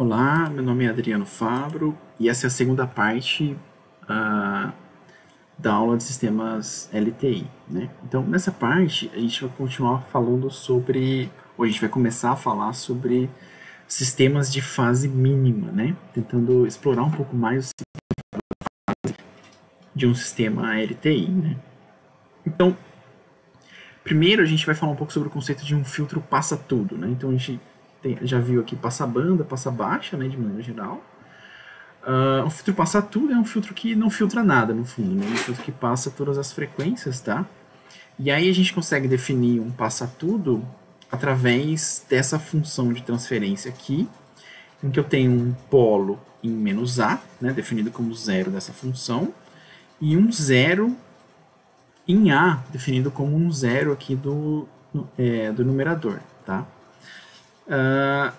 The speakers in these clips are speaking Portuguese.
Olá, meu nome é Adriano Fabro e essa é a segunda parte ah, da aula de sistemas LTI, né? Então, nessa parte, a gente vai continuar falando sobre, ou a gente vai começar a falar sobre sistemas de fase mínima, né? Tentando explorar um pouco mais de um sistema LTI, né? Então, primeiro a gente vai falar um pouco sobre o conceito de um filtro passa-tudo, né? Então, a gente já viu aqui passa-banda, passa-baixa, né, de maneira geral. Um filtro passa-tudo é um filtro que não filtra nada, no fundo, né? É um filtro que passa todas as frequências, tá? E aí a gente consegue definir um passa-tudo através dessa função de transferência aqui, em que eu tenho um polo em menos A, né, definido como zero dessa função, e um zero em A, definido como um zero aqui do numerador, tá?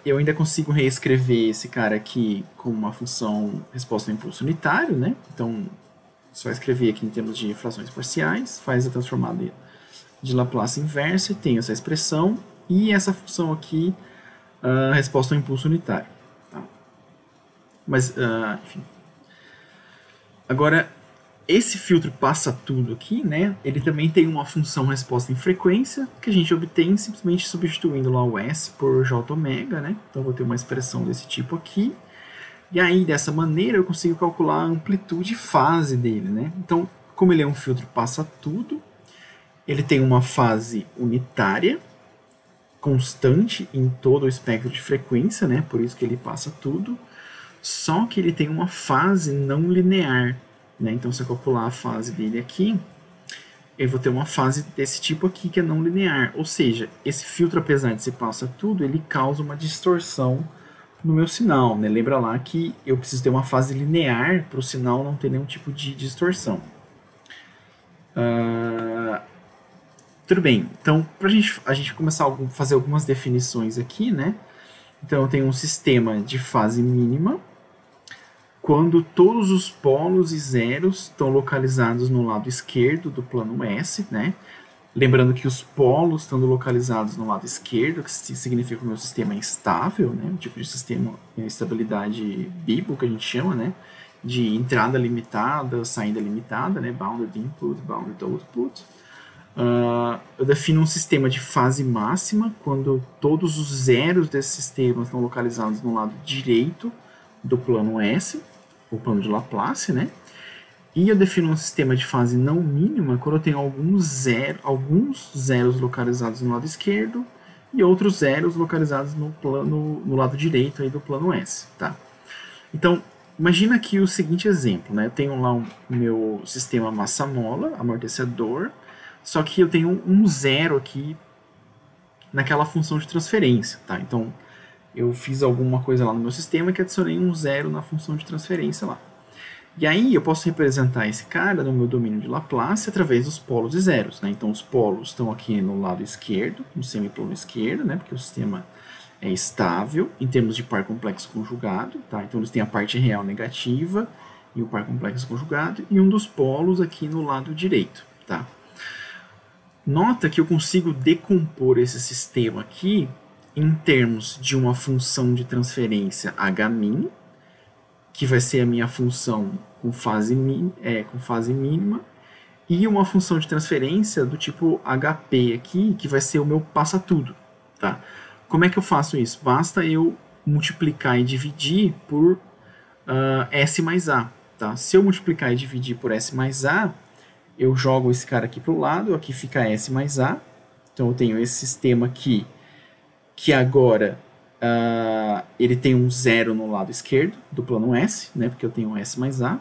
Eu ainda consigo reescrever esse cara aqui como uma função resposta ao impulso unitário, né? Então, só escrever aqui em termos de frações parciais, faz a transformada de Laplace inversa e tem essa expressão e essa função aqui, resposta ao impulso unitário. Tá? Mas, enfim. Agora, esse filtro passa tudo aqui, né? Ele também tem uma função resposta em frequência que a gente obtém simplesmente substituindo lá o S por J ômega, né? Então eu vou ter uma expressão desse tipo aqui. E aí, dessa maneira, eu consigo calcular a amplitude e fase dele, né? Então, como ele é um filtro passa tudo, ele tem uma fase unitária, constante em todo o espectro de frequência, né? Por isso que ele passa tudo. Só que ele tem uma fase não linear, né? Então, se eu calcular a fase dele aqui, eu vou ter uma fase desse tipo aqui, que é não linear. Ou seja, esse filtro, apesar de ser passa tudo, ele causa uma distorção no meu sinal, né? Lembra lá que eu preciso ter uma fase linear para o sinal não ter nenhum tipo de distorção. Tudo bem, então para a gente começar a fazer algumas definições aqui, né? Então eu tenho um sistema de fase mínima quando todos os polos e zeros estão localizados no lado esquerdo do plano S, né? Lembrando que os polos estando localizados no lado esquerdo, que significa que o meu sistema é instável, né? Um tipo de sistema de estabilidade Bibo, que a gente chama, né? De entrada limitada, saída limitada, né? Bounded input, bounded output. Eu defino um sistema de fase máxima quando todos os zeros desse sistema estão localizados no lado direito do plano S, o plano de Laplace, né? E eu defino um sistema de fase não mínima quando eu tenho alguns zeros localizados no lado esquerdo e outros zeros localizados no lado direito aí do plano S, tá? Então, imagina aqui o seguinte exemplo, né? Eu tenho lá o meu sistema massa-mola, amortecedor, só que eu tenho um zero aqui naquela função de transferência, tá? Então, eu fiz alguma coisa lá no meu sistema que adicionei um zero na função de transferência lá. E aí eu posso representar esse cara no meu domínio de Laplace através dos polos e zeros, né? Então os polos estão aqui no lado esquerdo, no semiplano esquerdo, né? Porque o sistema é estável em termos de par complexo conjugado, tá? Então eles têm a parte real negativa e o par complexo conjugado e um dos polos aqui no lado direito, tá? Nota que eu consigo decompor esse sistema aqui em termos de uma função de transferência H-min, que vai ser a minha função com fase mínima, e uma função de transferência do tipo HP aqui, que vai ser o meu passa-tudo. Tá? Como é que eu faço isso? Basta eu multiplicar e dividir por S mais A. Tá? Se eu multiplicar e dividir por S mais A, eu jogo esse cara aqui para o lado, aqui fica S mais A. Então eu tenho esse sistema aqui, que agora ele tem um zero no lado esquerdo do plano S, né, porque eu tenho um S mais A.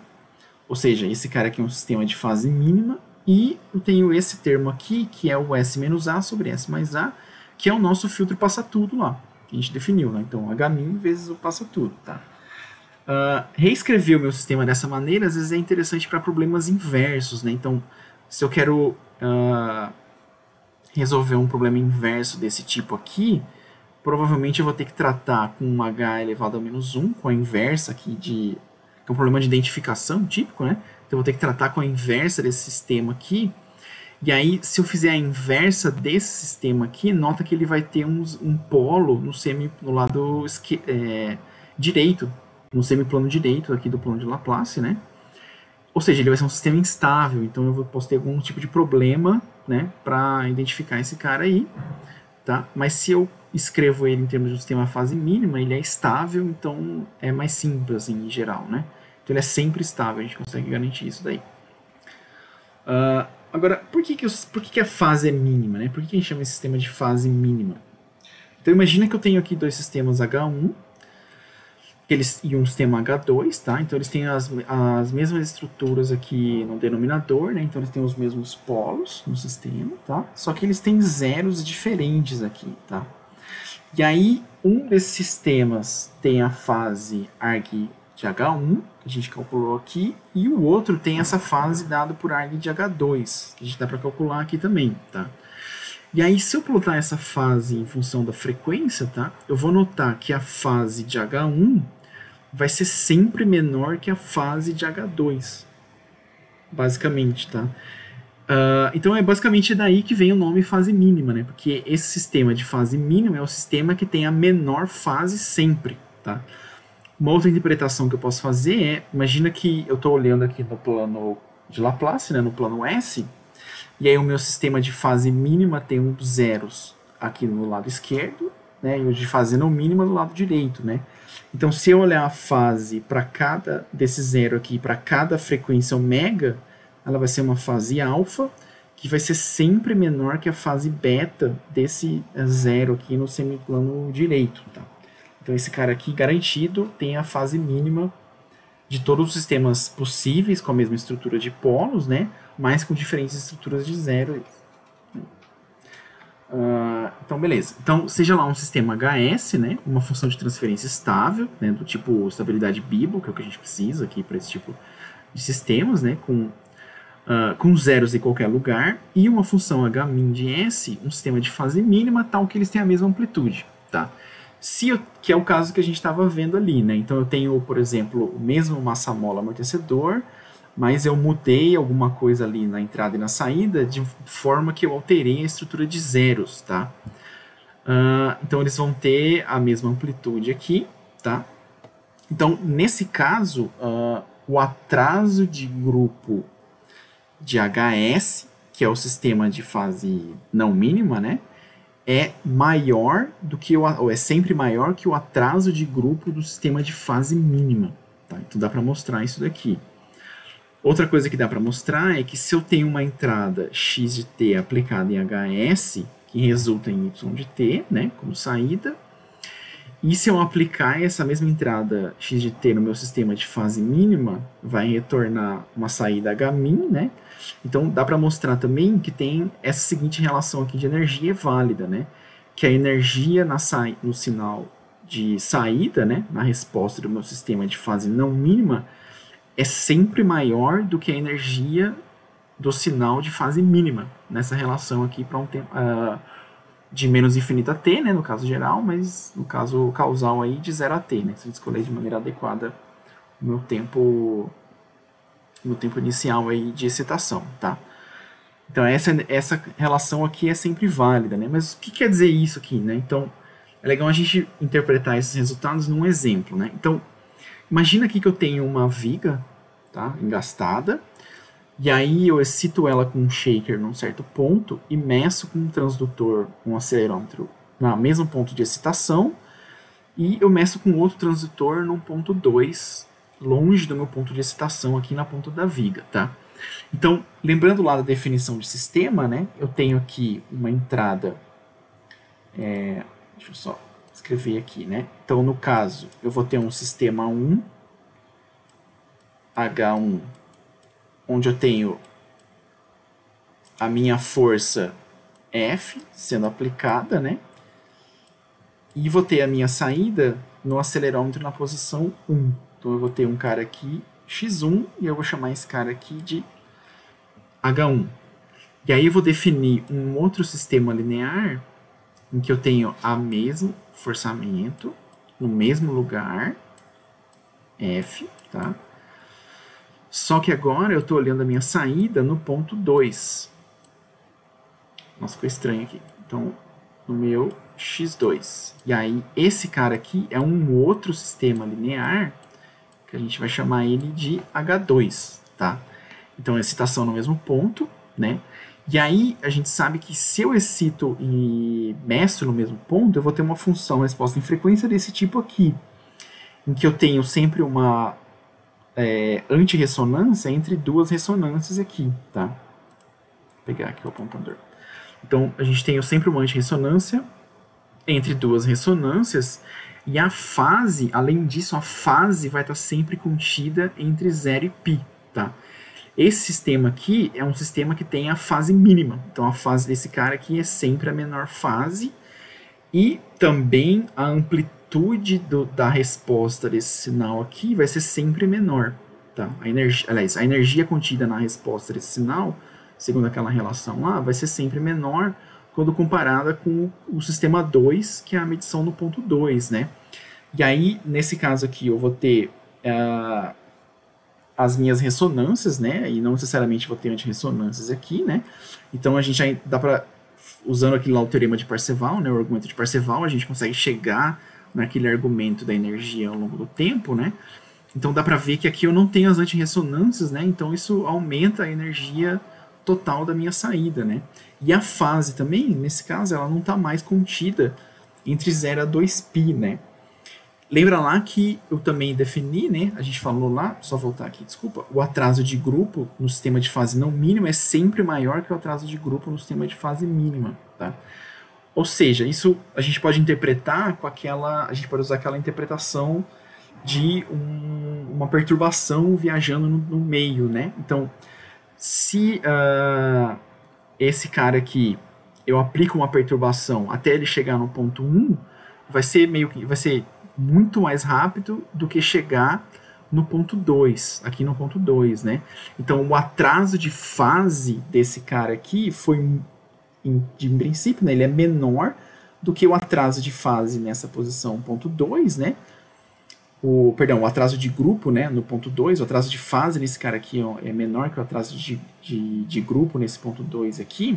Ou seja, esse cara aqui é um sistema de fase mínima. E eu tenho esse termo aqui, que é o S menos A sobre S mais A, que é o nosso filtro passa-tudo lá, que a gente definiu. Né? Então, H-min vezes o passa-tudo. Tá? Reescrever o meu sistema dessa maneira, às vezes é interessante para problemas inversos. Né? Então, se eu quero resolver um problema inverso desse tipo aqui, provavelmente eu vou ter que tratar com um h elevado a menos 1, com a inversa aqui que é um problema de identificação típico, né? Então eu vou ter que tratar com a inversa desse sistema aqui. E aí, se eu fizer a inversa desse sistema aqui, nota que ele vai ter um polo no lado direito, no semiplano direito aqui do plano de Laplace, né? Ou seja, ele vai ser um sistema instável, então eu posso ter algum tipo de problema, né, para identificar esse cara aí, tá? Mas se eu escrevo ele em termos de um sistema fase mínima, ele é estável, então é mais simples, assim, em geral, né? Então ele é sempre estável, a gente consegue garantir isso daí. Agora, por que a fase é mínima, né? Por que a gente chama esse sistema de fase mínima? Então imagina que eu tenho aqui dois sistemas H1 e um sistema H2, tá? Então eles têm as mesmas estruturas aqui no denominador, né? Então eles têm os mesmos polos no sistema, tá? Só que eles têm zeros diferentes aqui, tá? E aí, um desses sistemas tem a fase arg de H1, que a gente calculou aqui, e o outro tem essa fase dada por arg de H2, que a gente dá para calcular aqui também, tá? E aí, se eu plotar essa fase em função da frequência, tá? Eu vou notar que a fase de H1 vai ser sempre menor que a fase de H2, basicamente, tá? Então é basicamente daí que vem o nome fase mínima, né? Porque esse sistema de fase mínima é o sistema que tem a menor fase sempre, tá? Uma outra interpretação que eu posso fazer é, imagina que eu estou olhando aqui no plano de Laplace, né, no plano S, e aí o meu sistema de fase mínima tem uns zeros aqui no lado esquerdo, né, e o de fase não mínima no lado direito, né? Então se eu olhar a fase para cada desse zero aqui, para cada frequência ômega, ela vai ser uma fase alfa, que vai ser sempre menor que a fase beta desse zero aqui no semiplano direito, tá? Então esse cara aqui, garantido, tem a fase mínima de todos os sistemas possíveis com a mesma estrutura de polos, né? Mas com diferentes estruturas de zero. Então, beleza. Então, seja lá um sistema HS, né? Uma função de transferência estável, né? Do tipo estabilidade Bibo, que é o que a gente precisa aqui para esse tipo de sistemas, né? Com zeros em qualquer lugar, e uma função Hmin de S, um sistema de fase mínima, tal que eles têm a mesma amplitude, tá? Que é o caso que a gente estava vendo ali, né? Então eu tenho, por exemplo, o mesmo massa-mola amortecedor, mas eu mudei alguma coisa ali na entrada e na saída de forma que eu alterei a estrutura de zeros, tá? Então eles vão ter a mesma amplitude aqui, tá? Então, nesse caso, o atraso de grupo de HS, que é o sistema de fase não mínima, né? É maior do que ou é sempre maior que o atraso de grupo do sistema de fase mínima. Tá? Então dá para mostrar isso daqui. Outra coisa que dá para mostrar é que se eu tenho uma entrada x de t aplicada em HS, que resulta em y de t, né, como saída, e se eu aplicar essa mesma entrada x de t no meu sistema de fase mínima, vai retornar uma saída Hmin, né? Então dá para mostrar também que tem essa seguinte relação aqui de energia válida, né? Que a energia no sinal de saída, né, na resposta do meu sistema de fase não mínima, é sempre maior do que a energia do sinal de fase mínima, nessa relação aqui para um tempo de menos infinito a t, né, no caso geral, mas no caso causal aí de 0 a t, né? Se eu escolher de maneira adequada o meu tempo inicial aí de excitação, tá? Então essa relação aqui é sempre válida, né? Mas o que quer dizer isso aqui, né? Então é legal a gente interpretar esses resultados num exemplo, né? Então imagina aqui que eu tenho uma viga, tá, engastada, e aí eu excito ela com um shaker num certo ponto e meço com um transdutor, um acelerômetro, no mesmo ponto de excitação, e eu meço com outro transdutor num ponto 2, longe do meu ponto de excitação aqui na ponta da viga, tá? Então, lembrando lá da definição de sistema, né, eu tenho aqui uma entrada, deixa eu só escrever aqui, né? Então, no caso, eu vou ter um sistema 1, H1, onde eu tenho a minha força F sendo aplicada, né? E vou ter a minha saída no acelerômetro na posição 1. Então eu vou ter um cara aqui, x1, e eu vou chamar esse cara aqui de H1. E aí eu vou definir um outro sistema linear em que eu tenho a mesmo forçamento no mesmo lugar, F, tá? Só que agora eu estou olhando a minha saída no ponto 2. Nossa, ficou estranho aqui. Então, no meu x2. E aí, esse cara aqui é um outro sistema linear, que a gente vai chamar ele de H2, tá? Então, excitação no mesmo ponto, né? E aí, a gente sabe que se eu excito e meço no mesmo ponto, eu vou ter uma função resposta em frequência desse tipo aqui, em que eu tenho sempre uma antirressonância entre duas ressonâncias aqui, tá? Vou pegar aqui o apontador. Então, a gente tem sempre uma antirressonância entre duas ressonâncias, e a fase, além disso, a fase vai estar sempre contida entre 0 e π, tá? Esse sistema aqui é um sistema que tem a fase mínima, então a fase desse cara aqui é sempre a menor fase, e também a amplitude da resposta desse sinal aqui vai ser sempre menor, tá? A energia contida na resposta desse sinal, segundo aquela relação lá, vai ser sempre menor quando comparada com o sistema 2, que é a medição no ponto 2, né? E aí, nesse caso aqui, eu vou ter as minhas ressonâncias, né? E não necessariamente vou ter antirressonâncias aqui, né? Então, a gente já dá para, usando aquele lá o teorema de Parseval, né? O argumento de Parseval, a gente consegue chegar naquele argumento da energia ao longo do tempo, né? Então, dá para ver que aqui eu não tenho as antirressonâncias, né? Então, isso aumenta a energia total da minha saída, né? E a fase também, nesse caso, ela não está mais contida entre 0 a 2π, né? Lembra lá que eu também defini, né? A gente falou lá, só voltar aqui, desculpa. O atraso de grupo no sistema de fase não mínima é sempre maior que o atraso de grupo no sistema de fase mínima, tá? Ou seja, isso a gente pode interpretar com aquela... A gente pode usar aquela interpretação de uma perturbação viajando no meio, né? Então, se esse cara aqui, eu aplico uma perturbação até ele chegar no ponto 1, vai ser muito mais rápido do que chegar no ponto 2, aqui no ponto 2, né? Então, o atraso de fase desse cara aqui foi, de princípio, né, ele é menor do que o atraso de fase nessa posição ponto 2, né? O atraso de grupo, né, no ponto 2, o atraso de fase nesse cara aqui é menor que o atraso de grupo nesse ponto 2 aqui,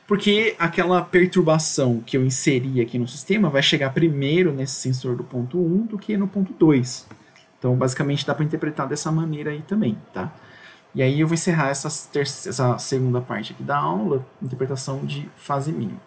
porque aquela perturbação que eu inseri aqui no sistema vai chegar primeiro nesse sensor do ponto 1 do que no ponto 2. Então, basicamente, dá para interpretar dessa maneira aí também, tá? E aí eu vou encerrar essa segunda parte aqui da aula, interpretação de fase mínima.